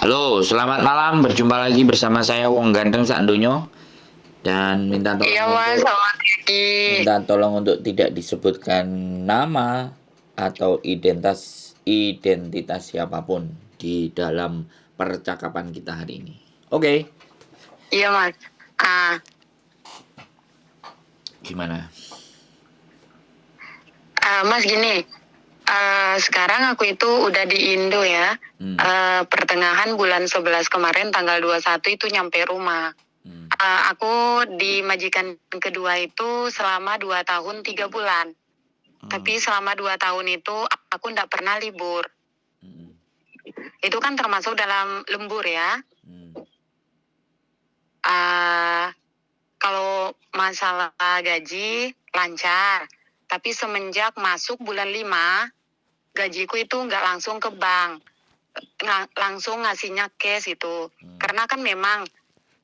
Halo, selamat malam. Berjumpa lagi bersama saya Wong Ganteng Sakdonyo dan Iya Mas, selamat pagi. minta tolong untuk tidak disebutkan nama atau identitas siapapun di dalam percakapan kita hari ini. Oke, Iya Mas. Ah, gimana? Mas gini, sekarang aku itu udah di Indo ya. Hmm, Pertengahan bulan 11 kemarin tanggal 21 itu nyampe rumah. hmm, Aku di majikan kedua itu selama 2 tahun 3 bulan. hmm, Tapi selama 2 tahun itu aku nggak pernah libur. hmm, Itu kan termasuk dalam lembur ya. hmm, Ah, Kalau masalah gaji lancar, tapi semenjak masuk bulan 5, gajiku itu nggak langsung ke bank, langsung ngasihnya cash itu. hmm, Karena kan memang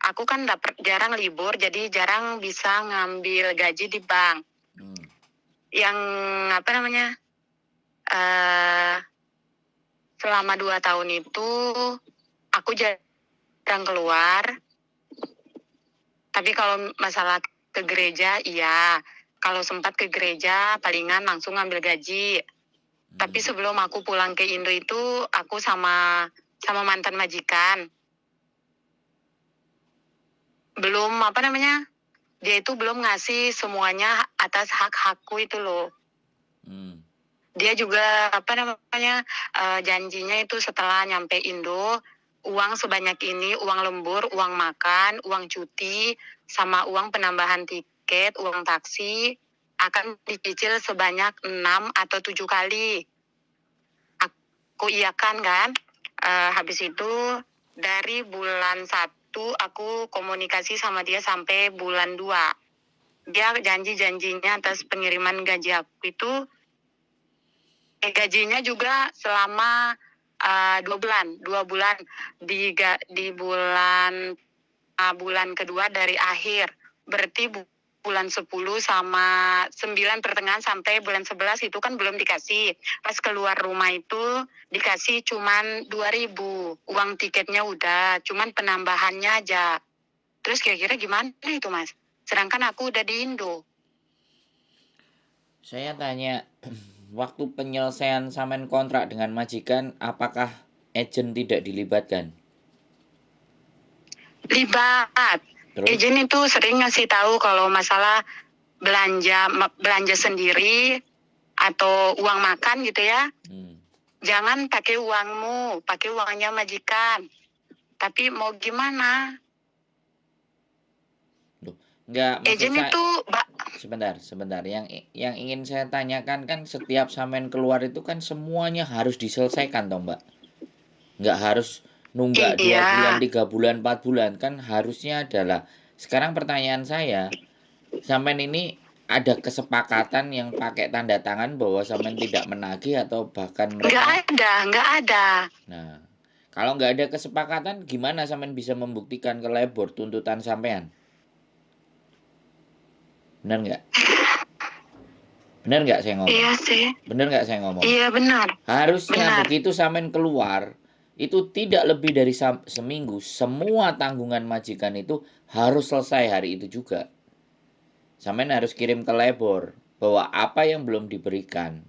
aku kan jarang libur, jadi jarang bisa ngambil gaji di bank. hmm. Yang apa namanya? eh Selama 2 tahun itu aku jarang keluar. Tapi kalau masalah ke gereja, iya. Kalau sempat ke gereja, palingan langsung ngambil gaji. Tapi Hmm. sebelum aku pulang ke Indo itu, aku sama sama mantan majikan. Belum apa namanya? Dia itu belum ngasih semuanya atas hak-hakku itu loh. Hmm. Dia juga apa namanya? Janjinya itu setelah nyampe Indo, uang sebanyak ini, uang lembur, uang makan, uang cuti, sama uang penambahan tiket, uang taksi akan dicicil sebanyak 6 atau 7 kali. Aku iyakan kan. Habis itu dari bulan 1 aku komunikasi sama dia sampai bulan 2. Dia janji-janjinya atas pengiriman gaji aku itu, gajinya juga selama 2 bulan di bulan kedua dari akhir, berarti bulan 10 sama 9 pertengahan sampai bulan 11 itu kan belum dikasih. Pas keluar rumah itu dikasih cuman 2.000, uang tiketnya udah, cuman penambahannya aja. Terus kira-kira gimana itu Mas? Sedangkan aku udah di Indo. Saya tanya, waktu penyelesaian samen kontrak dengan majikan, apakah agen tidak dilibatkan? Libat. Terus? Agent itu sering ngasih tahu kalau masalah belanja sendiri atau uang makan gitu ya. Hmm. Jangan pakai uangmu, pakai uangnya majikan. Tapi mau gimana? Loh, enggak, maksud Agent saya itu, sebentar. Yang ingin saya tanyakan kan setiap samen keluar itu kan semuanya harus diselesaikan toh, Mbak. Enggak harus nunggak 2 bulan, iya, 3 bulan, 4 bulan kan harusnya adalah. Sekarang pertanyaan saya, samen ini ada kesepakatan yang pakai tanda tangan bahwa samen tidak menagih atau bahkan nggak mereka. ada, nggak ada. Nah, kalau nggak ada kesepakatan gimana samen bisa membuktikan ke labor tuntutan sampean? Benar nggak? Benar nggak saya ngomong? Iya sih, Benar nggak saya ngomong? iya benar, Harusnya benar. begitu samen keluar, itu tidak lebih dari seminggu, semua tanggungan majikan itu harus selesai hari itu juga. Samen harus kirim ke labor bahwa apa yang belum diberikan.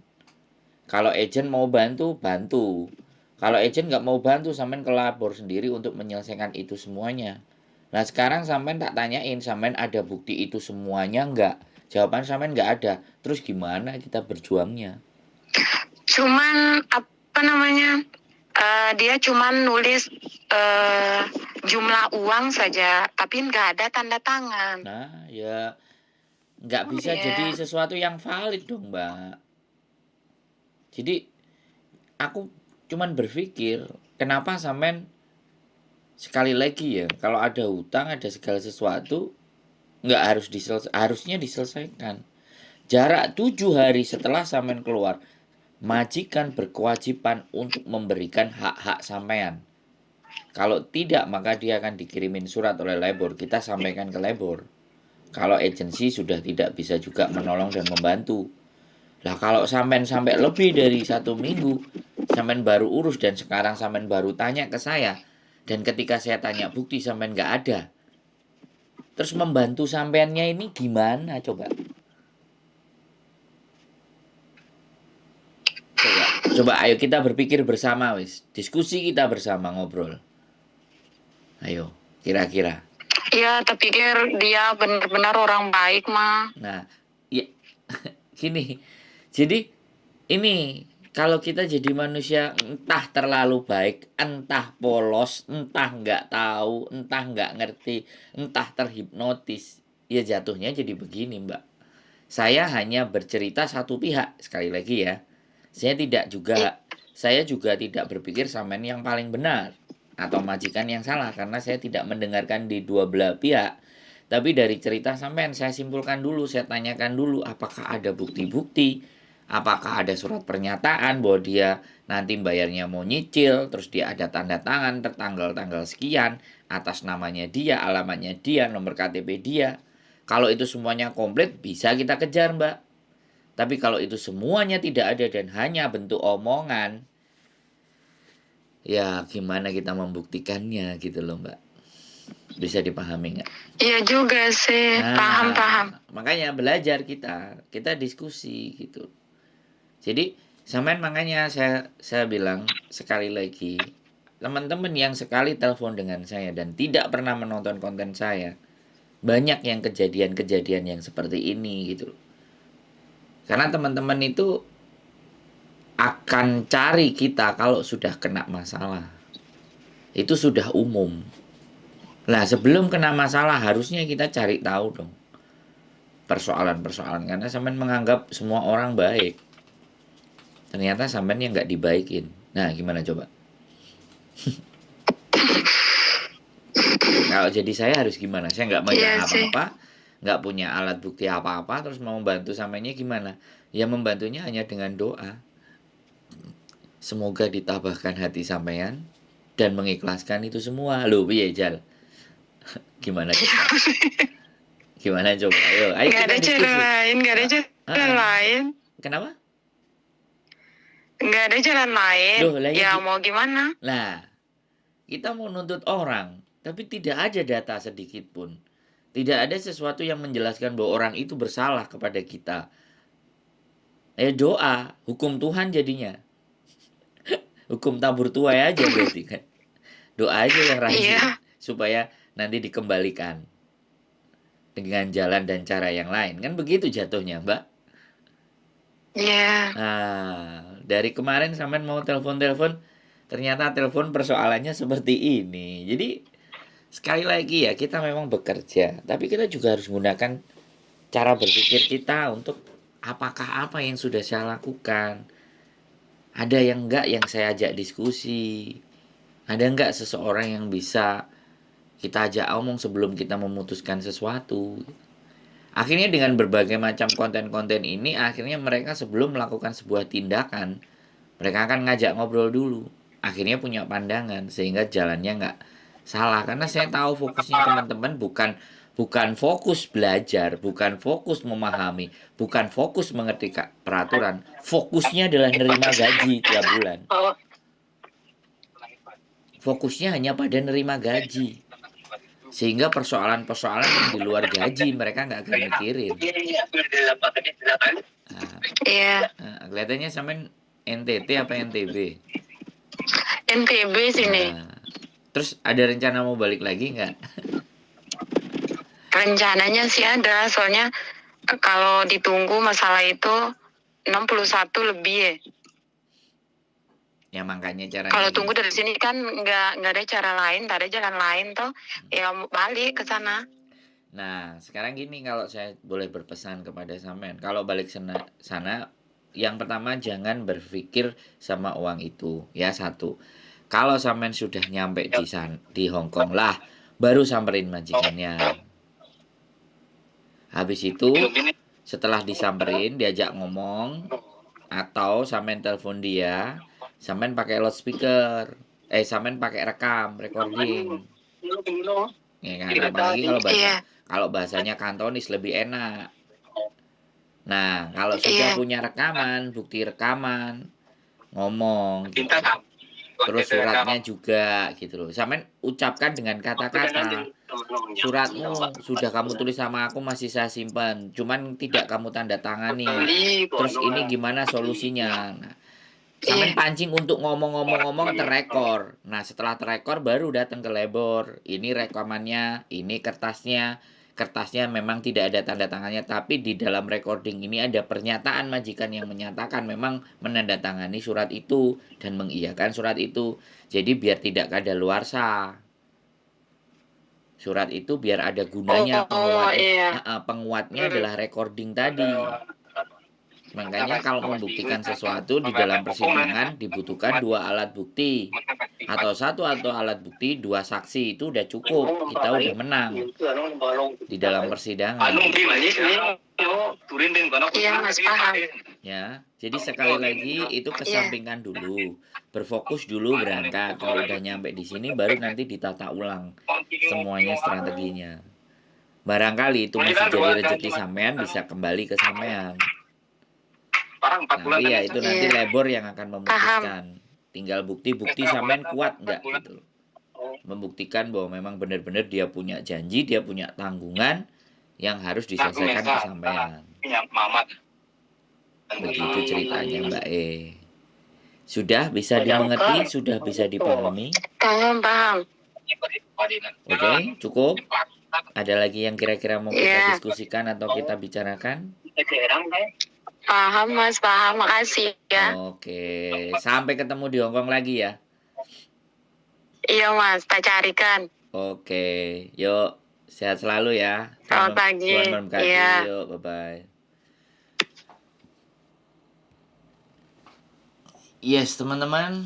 Kalau agent mau bantu, bantu. Kalau agent nggak mau bantu, samen ke labor sendiri untuk menyelesaikan itu semuanya. Nah sekarang samen tak tanyain, samen ada bukti itu semuanya nggak? Jawaban samen nggak ada. Terus gimana kita berjuangnya? Cuman apa namanya? Dia cuman nulis jumlah uang saja, tapi nggak ada tanda tangan. Nah ya nggak bisa jadi Ya, sesuatu yang valid dong mbak. Jadi aku cuman berpikir kenapa samen sekali lagi ya kalau ada hutang ada segala sesuatu nggak harusnya diselesaikan. Jarak 7 hari setelah samen keluar, majikan berkewajiban untuk memberikan hak-hak sampean. Kalau tidak, maka dia akan dikirimin surat oleh labor. Kita sampaikan ke labor. Kalau agensi sudah tidak bisa juga menolong dan membantu. Lah kalau sampean sampai lebih dari 1 minggu, sampean baru urus dan sekarang sampean baru tanya ke saya. Dan ketika saya tanya bukti sampean nggak ada. Terus membantu sampeannya ini gimana coba? Coba ayo kita berpikir bersama wis. Diskusi kita bersama ngobrol. Ayo, kira-kira. Iya, tapi dia benar-benar orang baik mah. Nah, ya gini. Jadi ini kalau kita jadi manusia entah terlalu baik, entah polos, entah nggak tahu, entah nggak ngerti, entah terhipnotis, ya jatuhnya jadi begini, Mbak. Saya hanya bercerita satu pihak, sekali lagi ya. Saya juga tidak berpikir sampean yang paling benar atau majikan yang salah karena saya tidak mendengarkan di dua belah pihak. Tapi dari cerita sampean saya simpulkan dulu, saya tanyakan dulu apakah ada bukti-bukti, apakah ada surat pernyataan bahwa dia nanti bayarnya mau nyicil, terus dia ada tanda tangan tertanggal-tanggal sekian atas namanya dia, alamatnya dia, nomor KTP dia. Kalau itu semuanya komplit bisa kita kejar, Mbak. Tapi kalau itu semuanya tidak ada dan hanya bentuk omongan, ya gimana kita membuktikannya gitu loh, Mbak. Bisa dipahami nggak? Iya juga sih, paham. Makanya belajar kita diskusi gitu. Jadi sampean makanya saya bilang sekali lagi, teman-teman yang sekali telepon dengan saya dan tidak pernah menonton konten saya, banyak yang kejadian-kejadian yang seperti ini gitu. Karena teman-teman itu akan cari kita kalau sudah kena masalah. Itu sudah umum. Nah, sebelum kena masalah harusnya kita cari tahu dong persoalan-persoalan, karena sampean menganggap semua orang baik. Ternyata sampean yang nggak dibaikin. Nah, gimana coba? Kalau jadi saya harus gimana? Saya nggak punya apa-apa, nggak punya alat bukti apa-apa, terus mau membantu sampeannya gimana? Ya membantunya hanya dengan doa. Semoga ditabahkan hati sampean dan mengikhlaskan itu semua. Loh, piye Jal? Gimana coba? Gimana coba? Ayo Nggak ada kita diskusi. nggak ada jalan lain. Kenapa? Nggak ada jalan lain. Loh, ya mau gimana? Nah, kita mau nuntut orang, tapi tidak ada data sedikit pun. Tidak ada sesuatu yang menjelaskan bahwa orang itu bersalah kepada kita. Doa, hukum Tuhan jadinya. Hukum tabur tuai aja berarti kan. Doa aja yang rajin supaya nanti dikembalikan dengan jalan dan cara yang lain. Kan begitu jatuhnya, Mbak. Iya. Nah, dari kemarin sampean mau telepon-telepon, ternyata telepon persoalannya seperti ini. Jadi sekali lagi ya, kita memang bekerja, tapi kita juga harus menggunakan cara berpikir kita untuk apakah apa yang sudah saya lakukan. Ada yang enggak yang saya ajak diskusi. Ada enggak seseorang yang bisa kita ajak omong sebelum kita memutuskan sesuatu. Akhirnya dengan berbagai macam konten-konten ini, akhirnya mereka sebelum melakukan sebuah tindakan, mereka akan ngajak ngobrol dulu. Akhirnya punya pandangan, sehingga jalannya nggak salah. Karena saya tahu fokusnya teman-teman bukan fokus belajar, bukan fokus memahami, bukan fokus mengerti peraturan. Fokusnya adalah nerima gaji tiap bulan. Fokusnya hanya pada nerima gaji. Sehingga persoalan-persoalan yang di luar gaji mereka nggak akan mikirin. Kelihatannya sampean NTT apa NTB? NTB sini. Terus ada rencana mau balik lagi nggak? Rencananya sih ada, soalnya kalau ditunggu masalah itu 61 lebih ya. Ya makanya caranya. Kalau tunggu dari sini kan nggak ada cara lain, nggak ada jalan lain toh, ya balik ke sana. Nah sekarang gini, kalau saya boleh berpesan kepada sampean, kalau balik sana, yang pertama jangan berpikir sama uang itu, ya satu. Kalau sampean sudah nyampe di Hong Kong lah, baru samperin majikannya. Habis itu setelah disamperin, diajak ngomong, atau sampean telepon dia, sampean pakai loudspeaker, sampean pakai recording. Ya kan, apalagi kalau bahasanya Kantonis lebih enak. Nah, kalau sudah punya rekaman, bukti rekaman, ngomong gitu. terus suratnya juga gitu loh. Sampean ucapkan dengan kata-kata. Suratmu sudah kamu tulis sama aku masih saya simpan, cuman tidak kamu tanda tangani. Terus ini gimana solusinya? Nah, sampean Iya. pancing untuk ngomong-ngomong-ngomong terekor. Nah, setelah terekor baru datang ke labor. Ini rekamannya, ini kertasnya. Kertasnya memang tidak ada tanda tangannya, tapi di dalam recording ini ada pernyataan majikan yang menyatakan memang menandatangani surat itu dan mengiyakan surat itu. Jadi biar tidak kadaluarsa. Surat itu biar ada gunanya, Oh, iya. penguatnya Hmm. adalah recording tadi. Makanya kalau membuktikan sesuatu di dalam persidangan dibutuhkan 2 alat bukti. Atau 1 atau alat bukti, 2 saksi itu udah cukup. Kita udah menang di dalam persidangan. Iya, Mas, paham. Ya, jadi sekali lagi itu kesampingkan dulu. Berfokus dulu berangkat. Kalau udah nyampe di sini baru nanti ditata ulang semuanya strateginya. Barangkali itu masih jadi rezeki sampean bisa kembali ke sampean. Tapi ya itu nanti Iya. labor yang akan Paham. memutuskan. Tinggal bukti-bukti sampean kuat nggak gitu. Membuktikan bahwa memang benar-benar dia punya janji, dia punya tanggungan yang harus diselesaikan ke sampean. Begitu ceritanya Mbak E. Sudah bisa dimengerti, sudah bisa dipahami. Paham. Oke, cukup. Ada lagi yang kira-kira mau kita Iya. diskusikan atau kita bicarakan? Paham, Mas, paham. Makasih ya. Oke, sampai ketemu di Hongkong lagi ya. Iya, Mas, tak carikan. Oke, yuk sehat selalu ya. Selamat pagi. Tuhan memberkati. Iya. Yuk, bye-bye. Yes, teman-teman.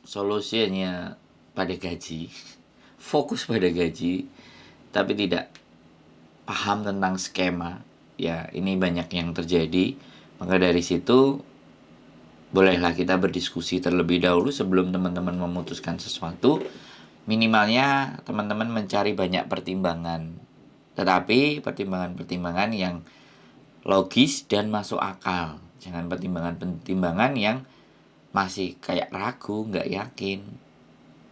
Solusinya pada gaji. Fokus pada gaji, tapi tidak paham tentang skema. Ya, ini banyak yang terjadi. Maka dari situ bolehlah kita berdiskusi terlebih dahulu sebelum teman-teman memutuskan sesuatu. Minimalnya teman-teman mencari banyak pertimbangan. Tetapi pertimbangan-pertimbangan yang logis dan masuk akal. Jangan pertimbangan-pertimbangan yang masih kayak ragu, nggak yakin,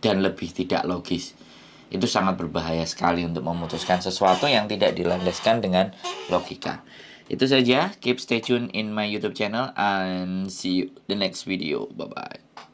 dan lebih tidak logis. Itu sangat berbahaya sekali untuk memutuskan sesuatu yang tidak dilandaskan dengan logika. Itu saja. Keep stay tune in my YouTube channel and see you the next video. Bye-bye.